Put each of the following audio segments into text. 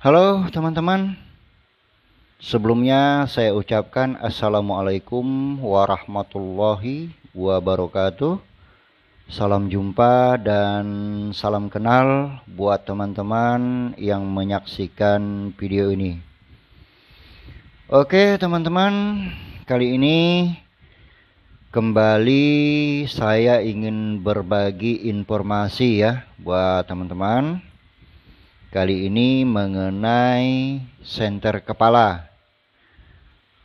Halo teman-teman, sebelumnya saya ucapkan Assalamualaikum warahmatullahi wabarakatuh. Salam jumpa dan salam kenal buat teman-teman yang menyaksikan video ini. Oke teman-teman, kali ini kembali saya ingin berbagi informasi ya buat teman-teman. Kali ini mengenai senter kepala.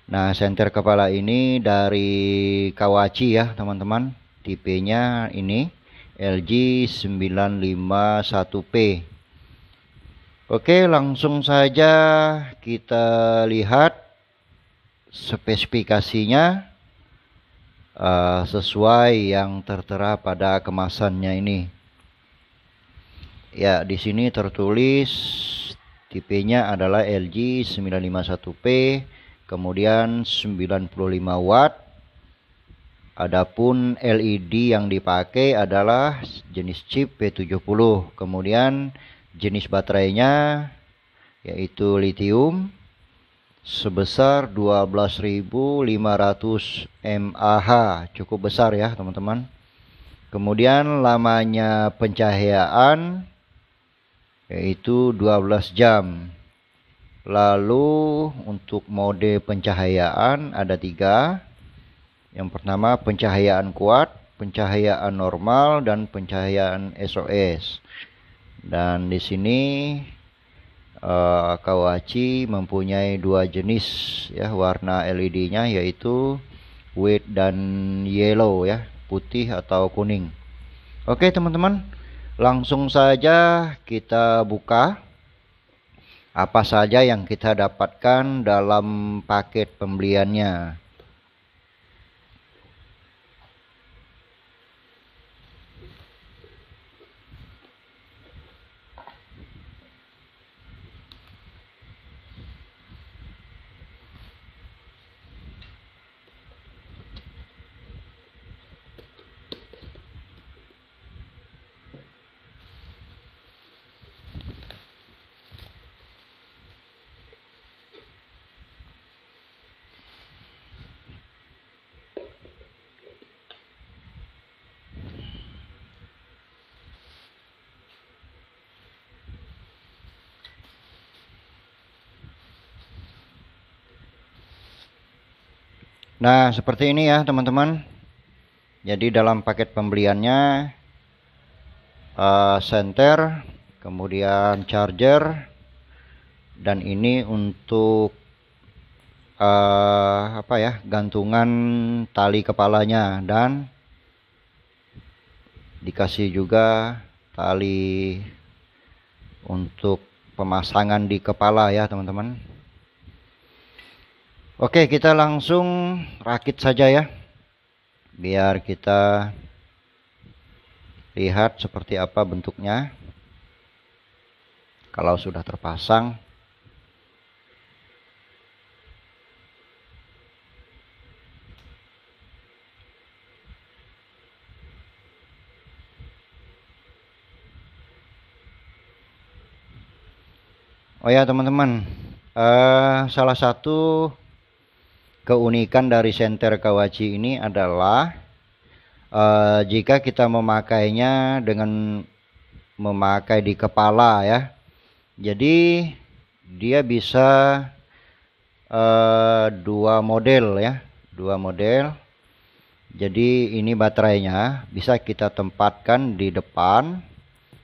Nah, senter kepala ini dari Kawachi ya, teman-teman. Tipenya ini LG 951P. Oke, langsung saja kita lihat spesifikasinya sesuai yang tertera pada kemasannya ini. Ya, di sini tertulis tipenya adalah LG 951P, kemudian 95 watt. Adapun LED yang dipakai adalah jenis chip P70. Kemudian jenis baterainya yaitu lithium sebesar 12.500 mAh. Cukup besar ya, teman-teman. Kemudian lamanya pencahayaan yaitu 12 jam. Lalu untuk mode pencahayaan ada 3. Yang pertama pencahayaan kuat, pencahayaan normal, dan pencahayaan SOS. Dan di sini Kawachi mempunyai 2 jenis ya warna LED-nya, yaitu white dan yellow ya, putih atau kuning. Oke teman-teman, langsung saja kita buka apa saja yang kita dapatkan dalam paket pembeliannya. Nah, seperti ini ya teman-teman. Jadi dalam paket pembeliannya senter, kemudian charger, dan ini untuk apa ya, gantungan tali kepalanya, dan dikasih juga tali untuk pemasangan di kepala ya teman-teman. Oke, kita langsung rakit saja ya, biar kita lihat seperti apa bentuknya kalau sudah terpasang. Oh ya teman-teman, salah satu keunikan dari senter Kawachi ini adalah jika kita memakainya dengan memakai di kepala ya, jadi dia bisa dua model ya, dua model. Jadi ini baterainya bisa kita tempatkan di depan,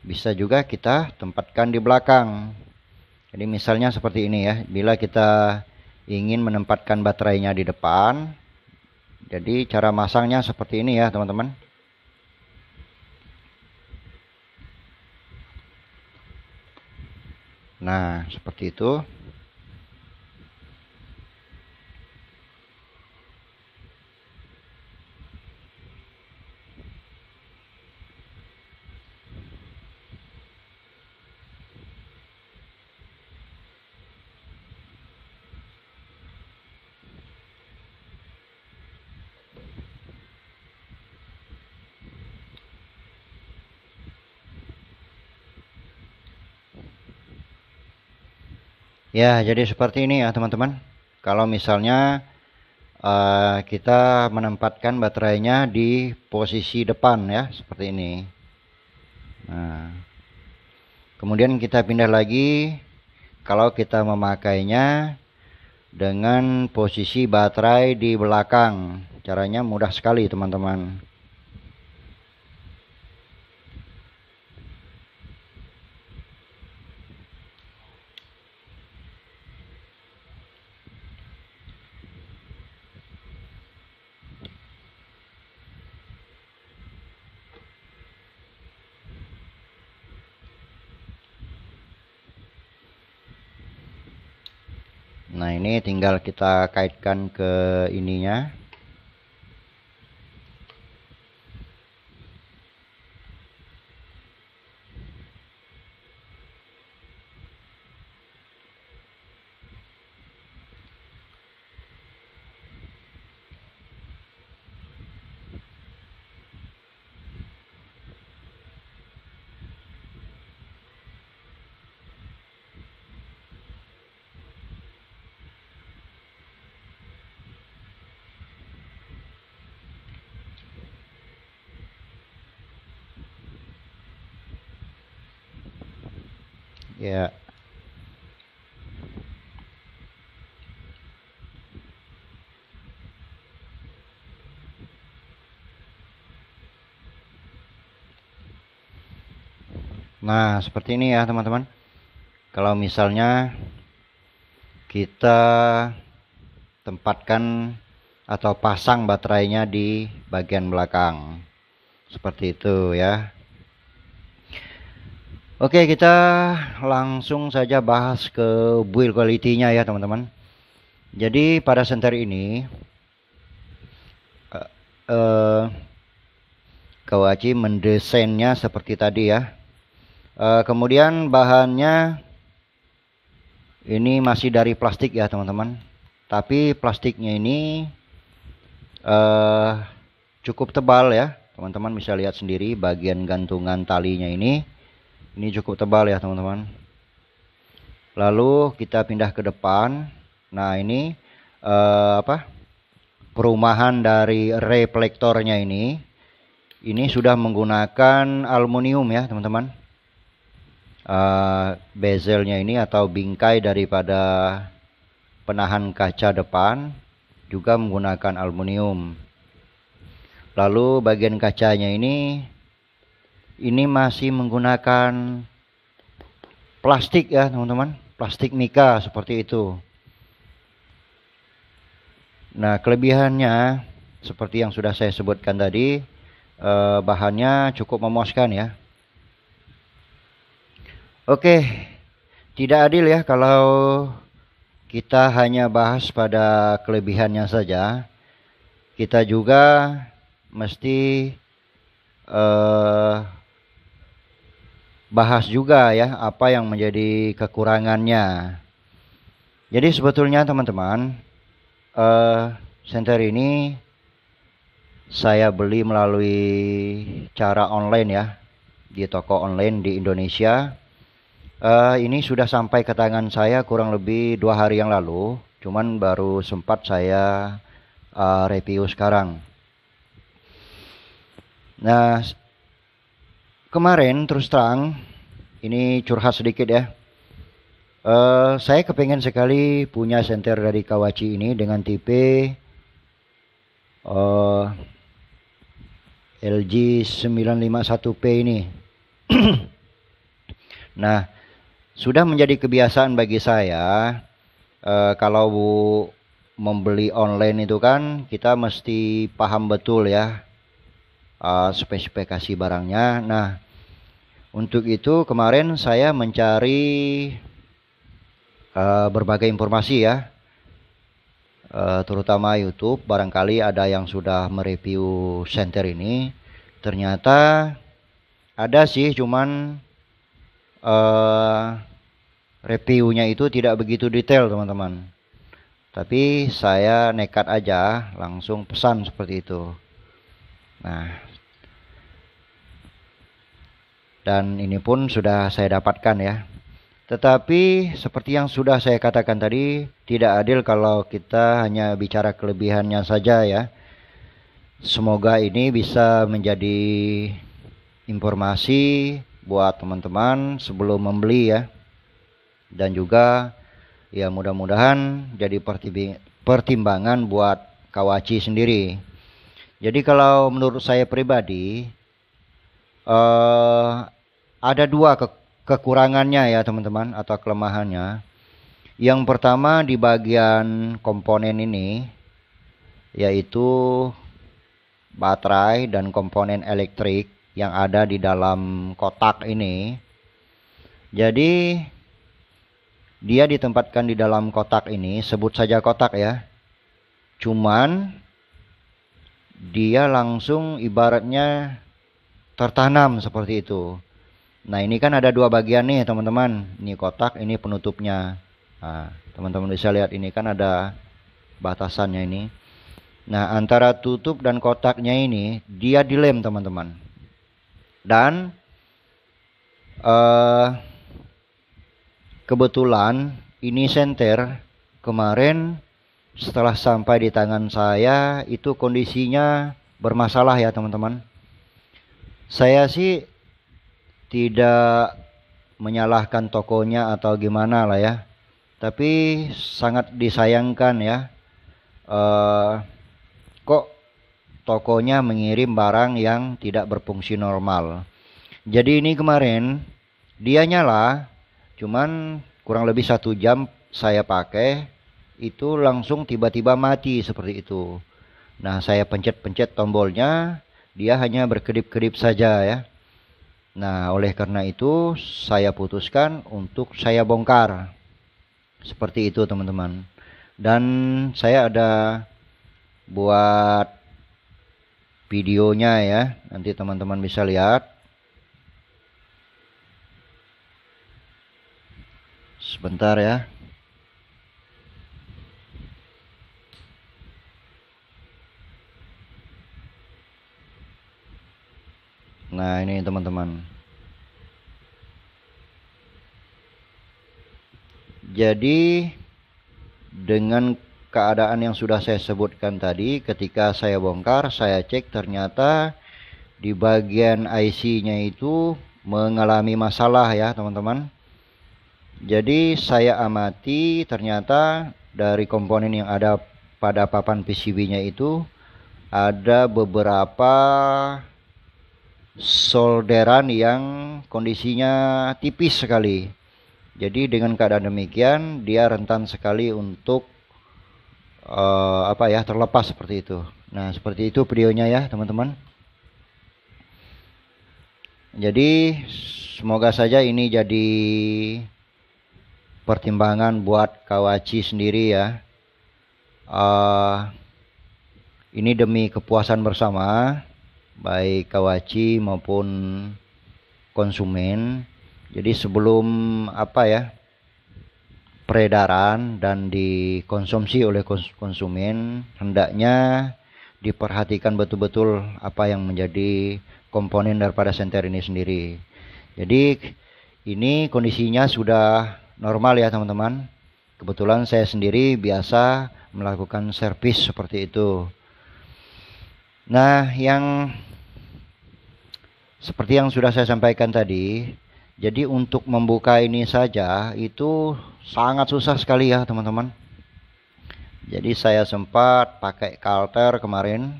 bisa juga kita tempatkan di belakang. Jadi misalnya seperti ini ya, bila kita ingin menempatkan baterainya di depan, jadi cara masangnya seperti ini ya teman-teman. Nah, seperti itu. Ya, jadi seperti ini ya teman-teman. Kalau misalnya kita menempatkan baterainya di posisi depan ya, seperti ini. Nah, kemudian kita pindah lagi kalau kita memakainya dengan posisi baterai di belakang. Caranya mudah sekali teman-teman. Nah, ini tinggal kita kaitkan ke ininya. Ya. Nah, seperti ini ya teman-teman. Kalau misalnya kita tempatkan atau pasang baterainya di bagian belakang. Seperti itu ya. Oke, kita langsung saja bahas ke build quality-nya ya teman-teman. Jadi pada senter ini Kawachi mendesainnya seperti tadi ya. Kemudian bahannya ini masih dari plastik ya teman-teman. Tapi plastiknya ini cukup tebal ya. Teman-teman bisa lihat sendiri bagian gantungan talinya ini cukup tebal ya teman-teman. Lalu kita pindah ke depan. Nah, ini perumahan dari reflektornya ini sudah menggunakan aluminium ya teman-teman. Bezelnya ini atau bingkai daripada penahan kaca depan juga menggunakan aluminium. Lalu bagian kacanya ini masih menggunakan plastik ya teman-teman, plastik mika seperti itu. Nah, kelebihannya seperti yang sudah saya sebutkan tadi, bahannya cukup memuaskan ya. Oke, tidak adil ya kalau kita hanya bahas pada kelebihannya saja. Kita juga mesti bahas juga ya apa yang menjadi kekurangannya. Jadi sebetulnya teman-teman, senter ini saya beli melalui cara online ya, di toko online di Indonesia. Ini sudah sampai ke tangan saya kurang lebih 2 hari yang lalu, cuman baru sempat saya review sekarang. Nah, kemarin terus terang ini curhat sedikit ya. Saya kepengen sekali punya senter dari Kawachi ini dengan tipe LG 951P ini. Nah, sudah menjadi kebiasaan bagi saya kalau membeli online itu kan kita mesti paham betul ya spesifikasi barangnya. Nah, untuk itu kemarin saya mencari berbagai informasi ya, terutama YouTube. Barangkali ada yang sudah mereview senter ini. Ternyata ada sih, cuman reviewnya itu tidak begitu detail teman-teman. Tapi saya nekat aja langsung pesan seperti itu. Nah, dan ini pun sudah saya dapatkan ya. Tetapi seperti yang sudah saya katakan tadi, tidak adil kalau kita hanya bicara kelebihannya saja ya. Semoga ini bisa menjadi informasi buat teman-teman sebelum membeli ya. Dan juga ya mudah-mudahan jadi pertimbangan buat Kawachi sendiri. Jadi kalau menurut saya pribadi ada dua kekurangannya ya teman-teman, atau kelemahannya. Yang pertama di bagian komponen ini, yaitu baterai dan komponen elektrik yang ada di dalam kotak ini. Jadi dia ditempatkan di dalam kotak ini, sebut saja kotak ya. Cuman dia langsung ibaratnya tertanam seperti itu. Nah ini kan ada dua bagian nih teman-teman. Ini kotak, ini penutupnya. Nah, teman-teman bisa lihat ini kan ada batasannya ini. Nah antara tutup dan kotaknya ini dia dilem teman-teman. Dan kebetulan ini senter kemarin setelah sampai di tangan saya itu kondisinya bermasalah ya teman-teman. Saya sih tidak menyalahkan tokonya atau gimana lah ya. Tapi sangat disayangkan ya. Kok tokonya mengirim barang yang tidak berfungsi normal. Jadi ini kemarin dia nyala. Cuman kurang lebih 1 jam saya pakai. Itu langsung tiba-tiba mati seperti itu. Nah saya pencet-pencet tombolnya. Dia hanya berkedip-kedip saja ya. Nah, oleh karena itu saya putuskan untuk saya bongkar. Seperti itu teman-teman. Dan saya ada buat videonya ya. Nanti teman-teman bisa lihat. Sebentar ya. Nah ini teman-teman. Jadi dengan keadaan yang sudah saya sebutkan tadi, ketika saya bongkar, saya cek ternyata di bagian IC-nya itu mengalami masalah ya teman-teman. Jadi saya amati ternyata dari komponen yang ada pada papan PCB-nya itu ada beberapa solderan yang kondisinya tipis sekali. Jadi dengan keadaan demikian dia rentan sekali untuk terlepas seperti itu. Nah seperti itu videonya ya teman-teman. Jadi semoga saja ini jadi pertimbangan buat Kawachi sendiri ya. Ini demi kepuasan bersama baik Kawachi maupun konsumen. Jadi sebelum peredaran dan dikonsumsi oleh konsumen, hendaknya diperhatikan betul-betul apa yang menjadi komponen daripada senter ini sendiri. Jadi ini kondisinya sudah normal ya teman-teman. Kebetulan saya sendiri biasa melakukan servis seperti itu. Nah yang seperti yang sudah saya sampaikan tadi, jadi untuk membuka ini saja itu sangat susah sekali ya teman-teman. Jadi saya sempat pakai kalter kemarin.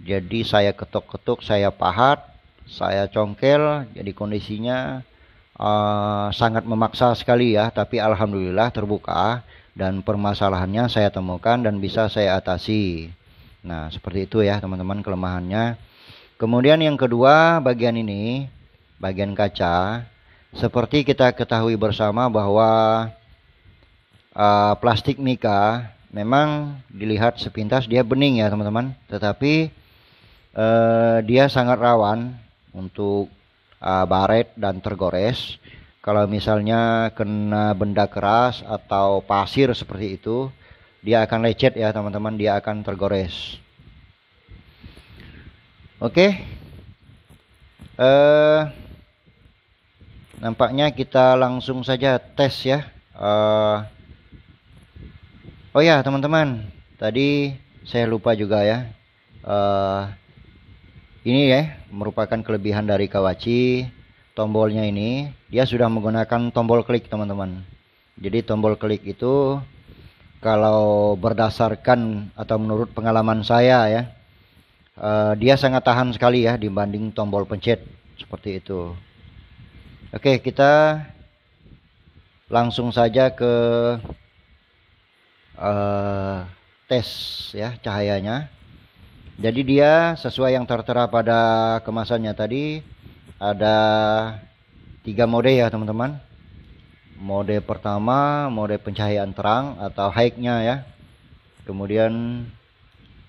Jadi saya ketuk-ketuk, saya pahat, saya congkel. Jadi kondisinya sangat memaksa sekali ya. Tapi alhamdulillah terbuka. Dan permasalahannya saya temukan dan bisa saya atasi. Nah seperti itu ya teman-teman kelemahannya. Kemudian yang kedua bagian ini, bagian kaca. Seperti kita ketahui bersama bahwa plastik mika memang dilihat sepintas dia bening ya teman-teman. Tetapi dia sangat rawan untuk baret dan tergores. Kalau misalnya kena benda keras atau pasir seperti itu, dia akan lecet ya teman-teman, dia akan tergores. Oke. nampaknya kita langsung saja tes ya. Oh ya teman-teman, tadi saya lupa juga ya. Ini ya merupakan kelebihan dari Kawachi. Tombolnya ini dia sudah menggunakan tombol klik teman-teman. Jadi tombol klik itu kalau berdasarkan atau menurut pengalaman saya ya, dia sangat tahan sekali ya dibanding tombol pencet seperti itu. Oke, kita langsung saja ke tes ya cahayanya. Jadi dia sesuai yang tertera pada kemasannya tadi, ada 3 mode ya teman-teman. Mode pertama mode pencahayaan terang atau high-nya ya. Kemudian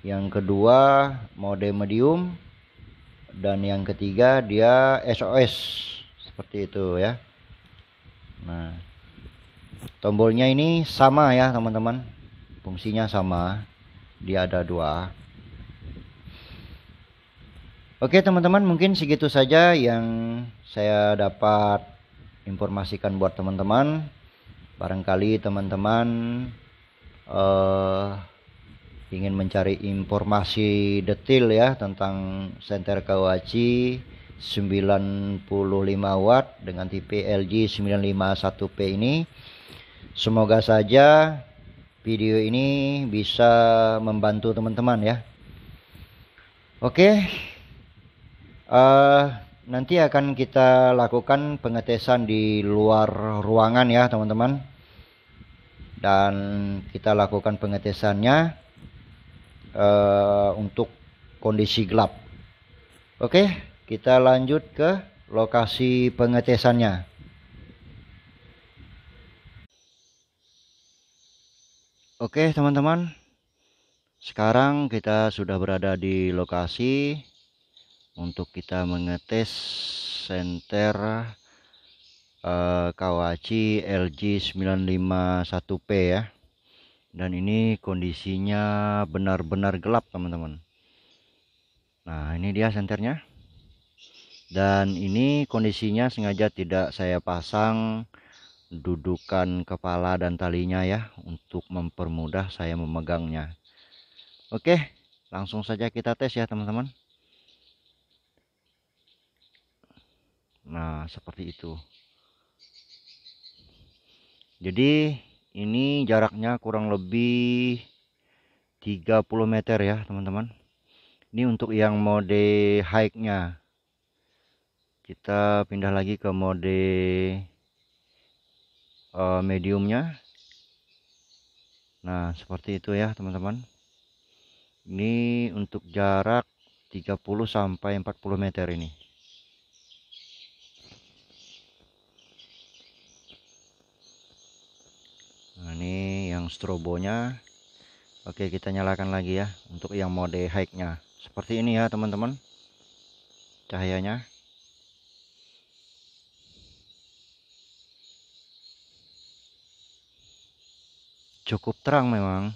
yang kedua mode medium, dan yang ketiga dia SOS seperti itu ya. Nah, tombolnya ini sama ya teman-teman, fungsinya sama, dia ada 2. Oke teman-teman, mungkin segitu saja yang saya dapat informasikan buat teman-teman. Barangkali teman-teman ingin mencari informasi detail ya tentang senter Kawachi 95 watt dengan tipe LG 951P ini. Semoga saja video ini bisa membantu teman-teman ya. Oke. Nanti akan kita lakukan pengetesan di luar ruangan ya teman-teman, dan kita lakukan pengetesannya untuk kondisi gelap. Oke, kita lanjut ke lokasi pengetesannya. Oke teman-teman, sekarang kita sudah berada di lokasi untuk kita mengetes senter Kawachi LG 951P ya. Dan ini kondisinya benar-benar gelap teman-teman. Nah ini dia senternya. Dan ini kondisinya sengaja tidak saya pasang dudukan kepala dan talinya ya, untuk mempermudah saya memegangnya. Oke, langsung saja kita tes ya teman-teman. Nah seperti itu. Jadi ini jaraknya kurang lebih 30 meter ya teman-teman. Ini untuk yang mode high-nya. Kita pindah lagi ke mode mediumnya. Nah seperti itu ya teman-teman. Ini untuk jarak 30 sampai 40 meter ini. Nah ini yang strobonya. Oke, kita nyalakan lagi ya untuk yang mode high-nya. Seperti ini ya teman-teman cahayanya. Cukup terang memang,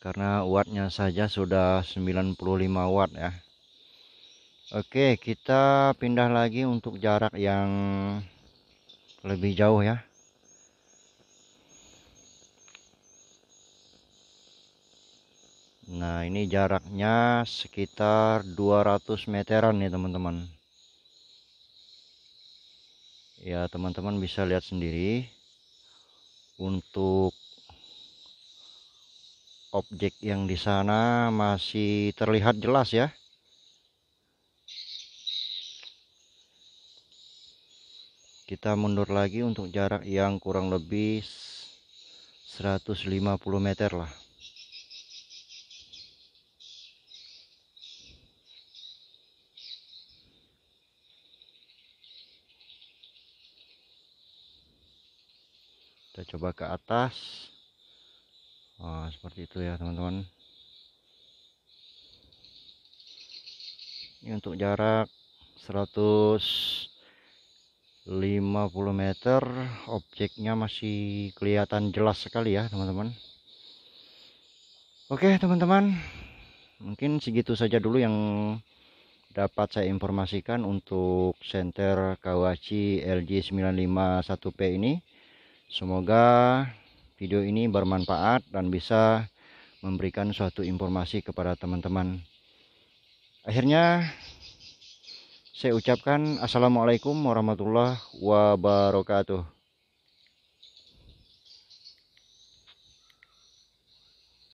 karena wattnya saja sudah 95 watt ya. Oke, kita pindah lagi untuk jarak yang lebih jauh ya. Nah ini jaraknya sekitar 200 meteran nih teman-teman. Ya teman-teman bisa lihat sendiri, untuk objek yang di sana masih terlihat jelas ya. Kita mundur lagi untuk jarak yang kurang lebih 150 meter lah. Kita coba ke atas. Nah, seperti itu ya teman-teman. Ini untuk jarak 150 meter, objeknya masih kelihatan jelas sekali ya teman-teman. Oke teman-teman, mungkin segitu saja dulu yang dapat saya informasikan untuk senter Kawachi LG951P ini. Semoga video ini bermanfaat dan bisa memberikan suatu informasi kepada teman-teman. Akhirnya saya ucapkan assalamualaikum warahmatullahi wabarakatuh.